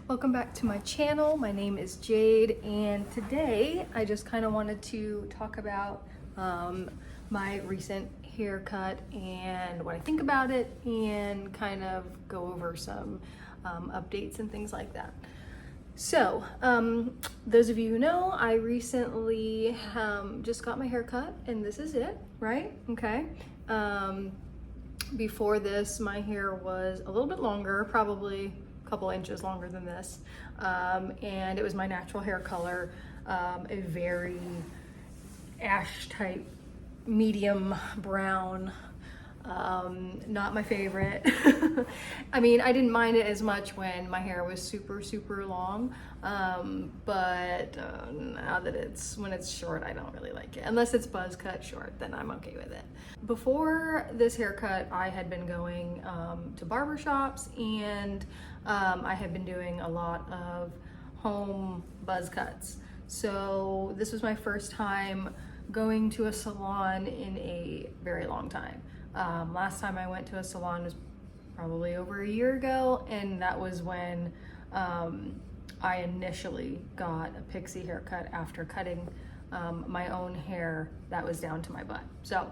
Welcome back to my channel. My name is Jade, and today I just kind of wanted to talk about my recent haircut and what I think about it, and kind of go over some updates and things like that. So, those of you who know, I recently just got my hair cut, and this is it, right? Okay. Before this, my hair was a little bit longer, probably a couple inches longer than this, and it was my natural hair color, a very ash type, medium brown. Not my favorite. I mean, I didn't mind it as much when my hair was super long, but now that when it's short, I don't really like it. Unless it's buzz cut short, then I'm okay with it. Before this haircut, I had been going to barber shops, and I had been doing a lot of home buzz cuts. So this was my first time going to a salon in a very long time. Last time I went to a salon was probably over a year ago, and that was when I initially got a Pixie haircut after cutting my own hair that was down to my butt. So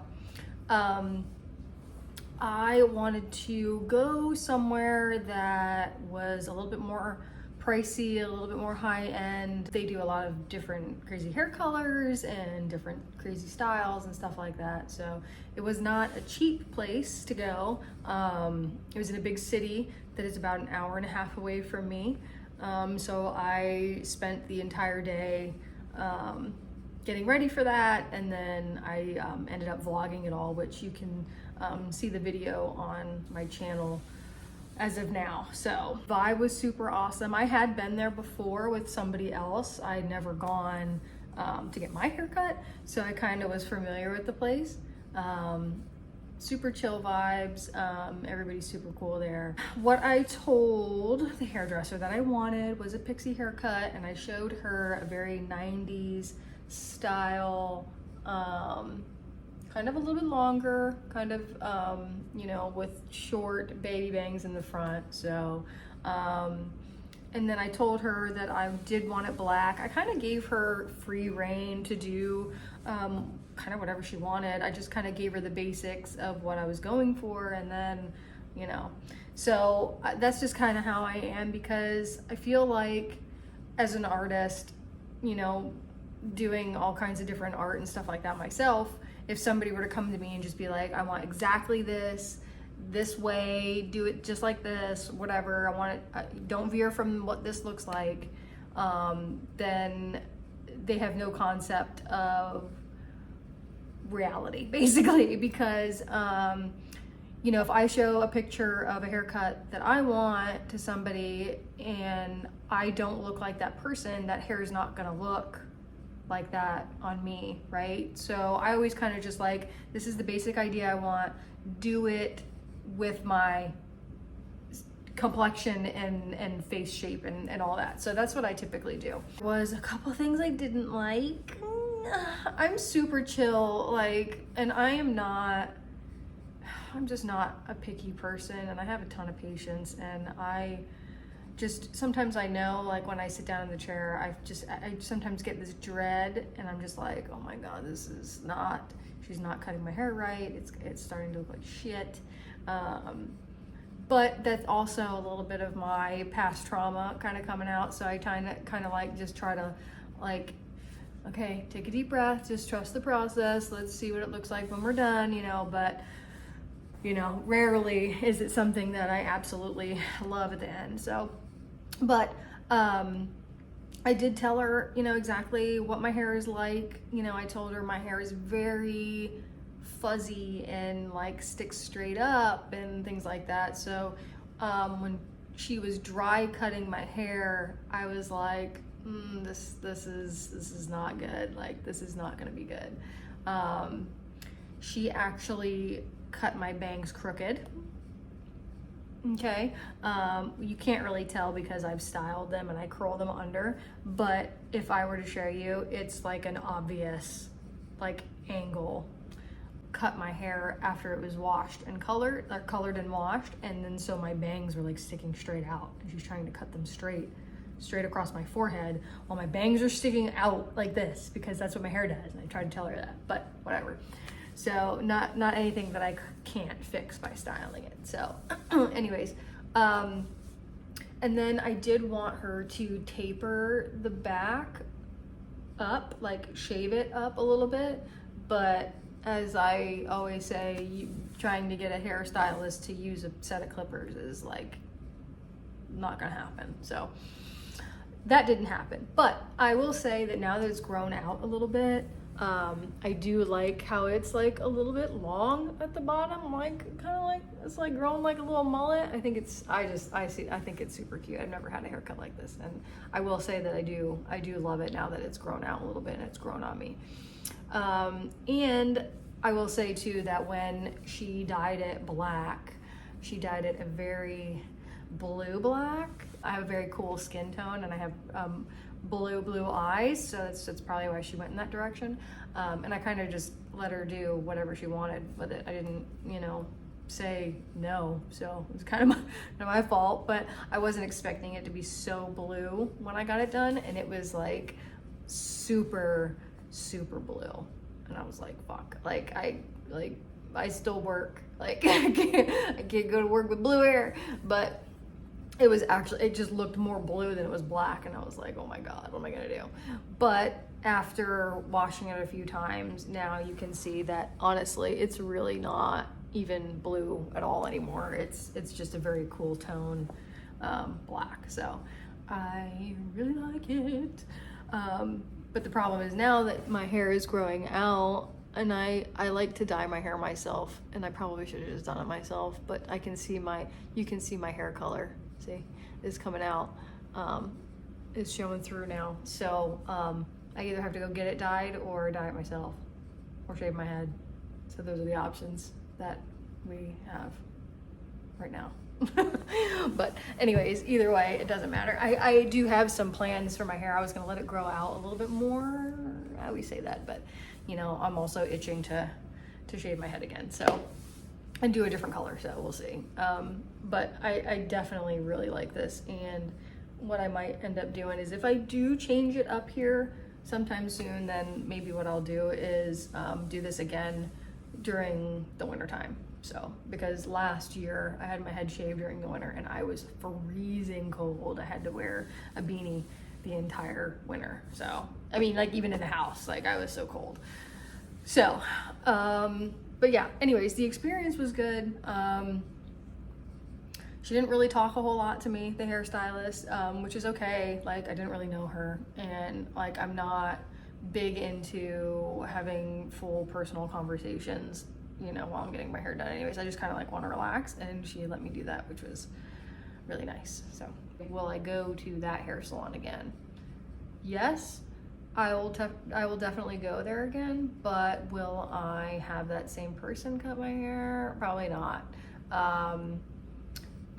I wanted to go somewhere that was a little bit more pricey, a little bit more high-end. They do a lot of different crazy hair colors and different crazy styles and stuff like that. So it was not a cheap place to go. It was in a big city that is about an hour and a half away from me. So I spent the entire day getting ready for that, and then I ended up vlogging it all, which you can see the video on my channel as of now. So vibe was super awesome. I had been there before with somebody else. I'd never gone to get my haircut, so I kind of was familiar with the place. Super chill vibes. Everybody's super cool there. What I told the hairdresser that I wanted was a Pixie haircut, and I showed her a very 90s style, kind of a little bit longer, kind of, you know, with short baby bangs in the front. So, and then I told her that I did want it black. I kind of gave her free reign to do kind of whatever she wanted. I just kind of gave her the basics of what I was going for, and then, you know, so that's just kind of how I am, because I feel like as an artist, you know, doing all kinds of different art and stuff like that myself, if somebody were to come to me and just be like, I want exactly this way, do it just like this, whatever, I want it, don't veer from what this looks like, then they have no concept of reality, basically, because, you know, if I show a picture of a haircut that I want to somebody and I don't look like that person, that hair is not gonna look like that on me, right? So I always kind of just like, this is the basic idea I want, do it with my complexion and face shape and all that. So that's what I typically do. Was a couple things I didn't like. I'm super chill, like, and I'm just not a picky person, and I have a ton of patience, and I just, sometimes I know, like, when I sit down in the chair, I sometimes get this dread, and I'm just like, oh my God, she's not cutting my hair right. It's starting to look like shit. But that's also a little bit of my past trauma kind of coming out. So I kind of like just try to, like, okay, take a deep breath, just trust the process. Let's see what it looks like when we're done, you know, but, you know, rarely is it something that I absolutely love at the end. So, but I did tell her, you know, exactly what my hair is like. You know, I told her my hair is very fuzzy and like sticks straight up and things like that. So when she was dry cutting my hair, I was like, this is not good. Like, this is not gonna be good. She actually cut my bangs crooked. Okay, you can't really tell because I've styled them and I curl them under, but if I were to show you, it's like an obvious, like, angle. cut my hair after it was washed and colored, or colored and washed, and then so my bangs were like sticking straight out, and she's trying to cut them straight across my forehead while my bangs are sticking out like this, because that's what my hair does. And I tried to tell her that, but whatever. So not anything that I can't fix by styling it. So anyways, and then I did want her to taper the back up, like shave it up a little bit, but as I always say, trying to get a hairstylist to use a set of clippers is like not gonna happen. So that didn't happen. But I will say that now that it's grown out a little bit, I do like how it's like a little bit long at the bottom, like kind of like it's like grown like a little mullet. I think it's I think it's super cute. I've never had a haircut like this, and I will say that I do love it now that it's grown out a little bit and it's grown on me. And I will say too that when she dyed it black, she dyed it a very blue black. I have a very cool skin tone, and I have blue eyes, so that's probably why she went in that direction. And I kind of just let her do whatever she wanted with it. I didn't, say no, so it was kind of my fault, but I wasn't expecting it to be so blue when I got it done, and it was like super blue, and I was like, fuck, like I still work, like I can't go to work with blue hair, but it just looked more blue than it was black, and I was like, oh my god, what am I gonna do? But after washing it a few times, now you can see that honestly it's really not even blue at all anymore. It's just a very cool tone, black. So I really like it. But the problem is now that my hair is growing out, and I like to dye my hair myself, and I probably should have just done it myself, but you can see my hair color, see, is coming out, it's showing through now. So I either have to go get it dyed or dye it myself or shave my head. So those are the options that we have right now. But anyways, either way, it doesn't matter. I do have some plans for my hair. I was gonna let it grow out a little bit more. I always say that, but I'm also itching to shave my head again, so and do a different color, so we'll see. But I definitely really like this, and what I might end up doing is if I do change it up here sometime soon, then maybe what I'll do is do this again during the winter time. So, because last year I had my head shaved during the winter and I was freezing cold. I had to wear a beanie the entire winter. So, I mean, like even in the house, like I was so cold. So, but yeah, anyways, the experience was good. She didn't really talk a whole lot to me, the hairstylist, which is okay. Like I didn't really know her, and like I'm not big into having full personal conversations while I'm getting my hair done. Anyways, I just kind of like want to relax, and she let me do that, which was really nice. So will I go to that hair salon again? Yes, I will definitely go there again, but will I have that same person cut my hair? Probably not.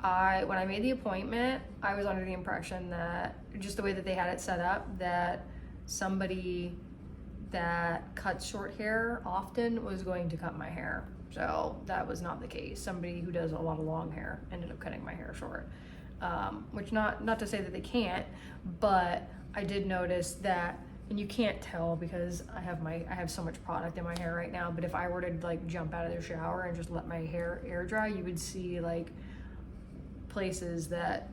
When I made the appointment, I was under the impression that just the way that they had it set up, that somebody that cuts short hair often was going to cut my hair. So that was not the case. Somebody who does a lot of long hair ended up cutting my hair short, which not to say that they can't, but I did notice that, and you can't tell because I have so much product in my hair right now, but if I were to like jump out of the shower and just let my hair air dry, you would see like places that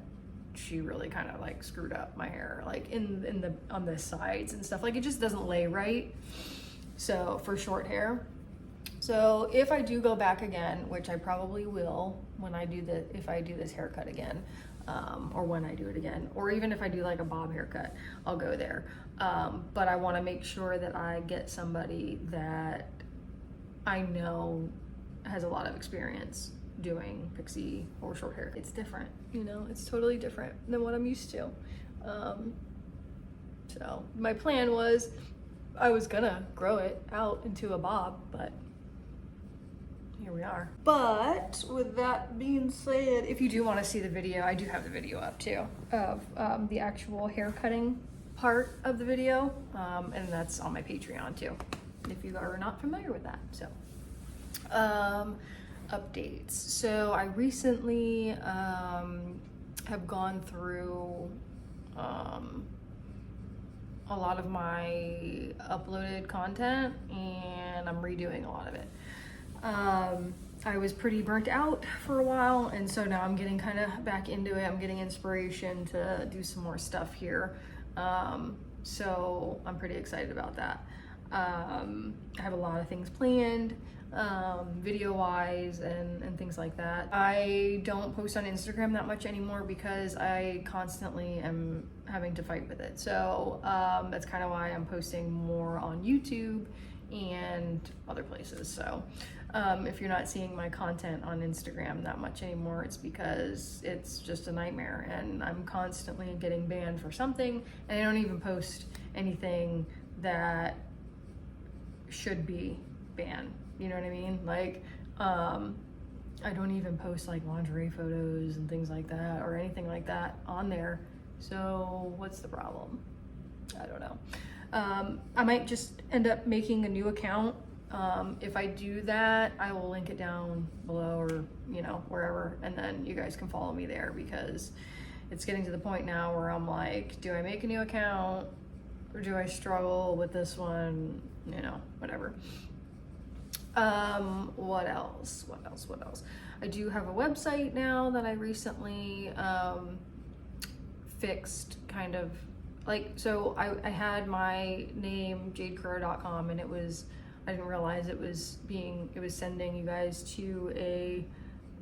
she really kind of like screwed up my hair, like on the sides and stuff. Like it just doesn't lay right, so for short hair. So if I do go back again, which I probably will if I do this haircut again, or when I do it again, or even if I do like a bob haircut, I'll go there. But I want to make sure that I get somebody that I know has a lot of experience doing pixie or short hair. It's different, it's totally different than what I'm used to. So my plan was I was gonna grow it out into a bob, but here we are. But with that being said, if you do want to see the video, I do have the video up too of the actual hair cutting part of the video, and that's on my Patreon too, if you are not familiar with that. So Updates. So I recently have gone through a lot of my uploaded content, and I'm redoing a lot of it. I was pretty burnt out for a while, and so now I'm getting kind of back into it. I'm getting inspiration to do some more stuff here. So I'm pretty excited about that. I have a lot of things planned, video wise and things like that. I don't post on Instagram that much anymore because I constantly am having to fight with it. So that's kind of why I'm posting more on YouTube and other places. So if you're not seeing my content on Instagram that much anymore, it's because it's just a nightmare and I'm constantly getting banned for something, and I don't even post anything that should be banned. You know what I mean? Like, I don't even post like lingerie photos and things like that or anything like that on there. So what's the problem? I don't know. I might just end up making a new account. If I do that, I will link it down below or, you know, wherever, and then you guys can follow me there, because it's getting to the point now where I'm like, do I make a new account or do I struggle with this one? You know, whatever. What else? I do have a website now that I recently fixed, kind of like, so I had my name jadecurrow.com, and I didn't realize it was sending you guys to a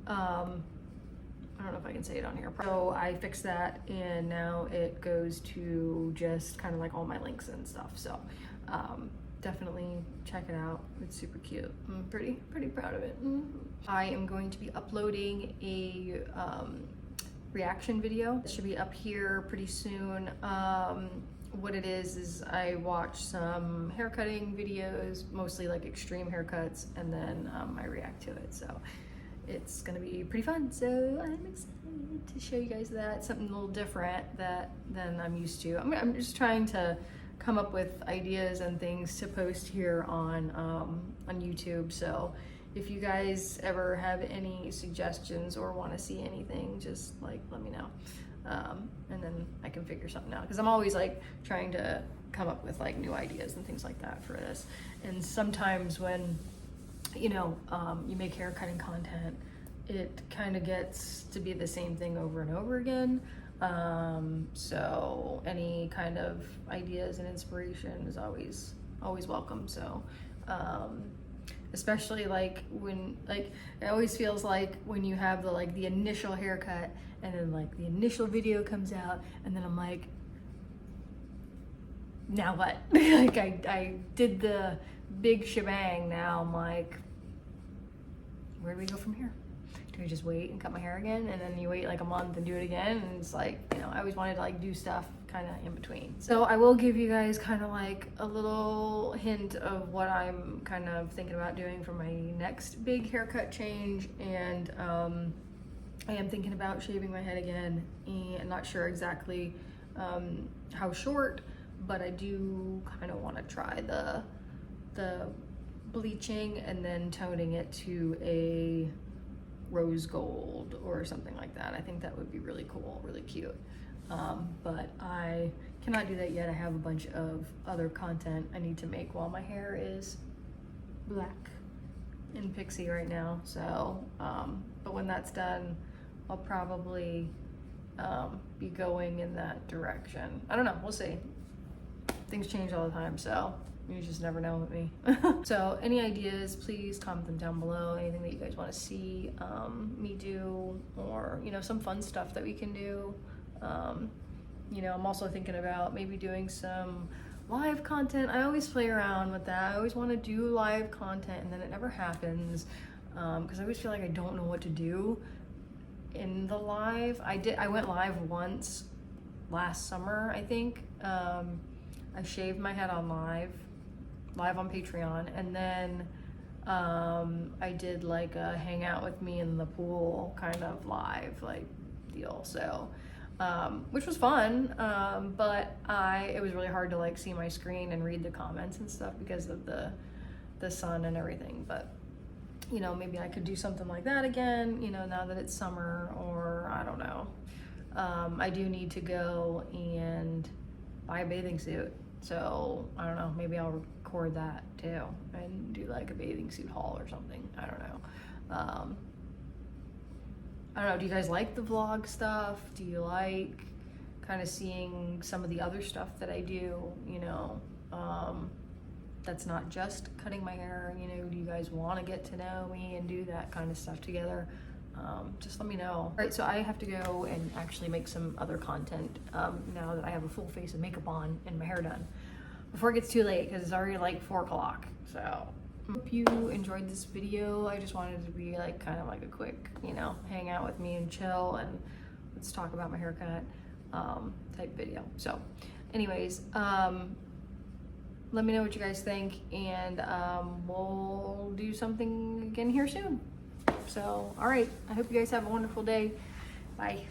I don't know if I can say it on here. So I fixed that, and now it goes to just kind of like all my links and stuff. So definitely check it out. It's super cute. I'm pretty proud of it. I am going to be uploading a reaction video. It should be up here pretty soon. What it is I watch some haircutting videos, mostly like extreme haircuts, and then I react to it. So it's gonna be pretty fun. So I'm excited to show you guys that. Something a little different than I'm used to. I'm just trying to come up with ideas and things to post here on YouTube. So if you guys ever have any suggestions or want to see anything, just like let me know. And then I can figure something out, because I'm always like trying to come up with like new ideas and things like that for this. And sometimes when, you know, you make haircutting content, it kind of gets to be the same thing over and over again. So any kind of ideas and inspiration is always welcome. So especially like when, like, it always feels like when you have the initial haircut, and then like the initial video comes out, and then I'm like, now what? Like I did the big shebang, now I'm like, where do we go from here? Do we just wait and cut my hair again, and then you wait like a month and do it again? And it's like, you know, I always wanted to like do stuff kind of in between. So I will give you guys kind of like a little hint of what I'm kind of thinking about doing for my next big haircut change. And I am thinking about shaving my head again, and I'm not sure exactly how short, but I do kind of want to try the bleaching and then toning it to a rose gold or something like that. I think that would be really cool, really cute. But I cannot do that yet. I have a bunch of other content I need to make while my hair is black in Pixie right now. So, but when that's done, I'll probably be going in that direction. I don't know, we'll see. Things change all the time, so you just never know with me. So any ideas, please comment them down below. Anything that you guys want to see me do, or, you know, some fun stuff that we can do. You know, I'm also thinking about maybe doing some live content. I always play around with that. I always want to do live content, and then it never happens, because I always feel like I don't know what to do in the live. I went live once last summer, I think. I shaved my head on live on Patreon, and then I did like a hang out with me in the pool kind of live like deal. So which was fun, but it was really hard to like see my screen and read the comments and stuff because of the sun and everything. But you know, maybe I could do something like that again, you know, now that it's summer, or I don't know. I do need to go and buy a bathing suit. So I don't know, maybe I'll record that too and do like a bathing suit haul or something. I don't know. I don't know, do you guys like the vlog stuff? Do you like kind of seeing some of the other stuff that I do, you know? That's not just cutting my hair, you know, do you guys want to get to know me and do that kind of stuff together? Just let me know. All right, so I have to go and actually make some other content now that I have a full face of makeup on and my hair done, before it gets too late, because it's already like 4 o'clock. So hope you enjoyed this video. I just wanted to be like kind of like a quick, you know, hang out with me and chill and let's talk about my haircut type video. So anyways, let me know what you guys think, and we'll do something again here soon. So, all right, I hope you guys have a wonderful day. Bye.